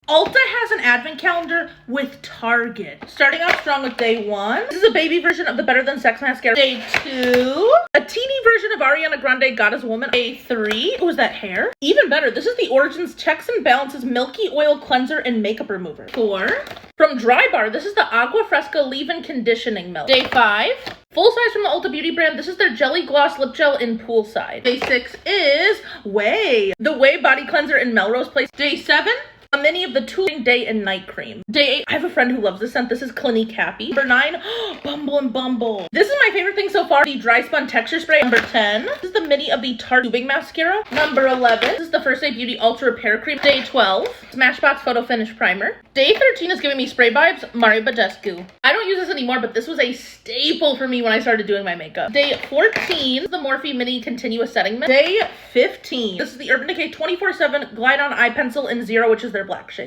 Ulta has an advent calendar with Target. Starting off strong with day 1. This is a baby version of the Better Than Sex mascara. Day 2. A teeny version of Ariana Grande God is a Woman. Day 3. Oh, is that hair? Even better, this is the Origins Checks and Balances Milky Oil Cleanser and Makeup Remover. 4. From Dry Bar, this is the Agua Fresca Leave-In Conditioning Milk. Day 5. Full size from the Ulta Beauty brand. This is their Jelly Gloss Lip Gel in Poolside. Day 6 is Way. The Way Body Cleanser in Melrose Place. Day 7. A mini of the Tooling Day and Night Cream. Day 8, I have a friend who loves this scent. This is Clinique Happy. Number 9, Bumble and Bumble. This is my favorite thing so far, the Dry Spun Texture Spray. Number 10, this is the mini of the Tarte Tubing Mascara. Number 11, this is the First Day Beauty Ultra Repair Cream. Day 12, Smashbox Photo Finish Primer. Day 13 is giving me spray vibes, Mario Badescu. I don't use this anymore, but this was a staple for me when I started doing my makeup. Day 14, is the Morphe Mini Continuous Setting Mist. Day 15, this is the Urban Decay 24/7 Glide On Eye Pencil in Zero, which is their black shade.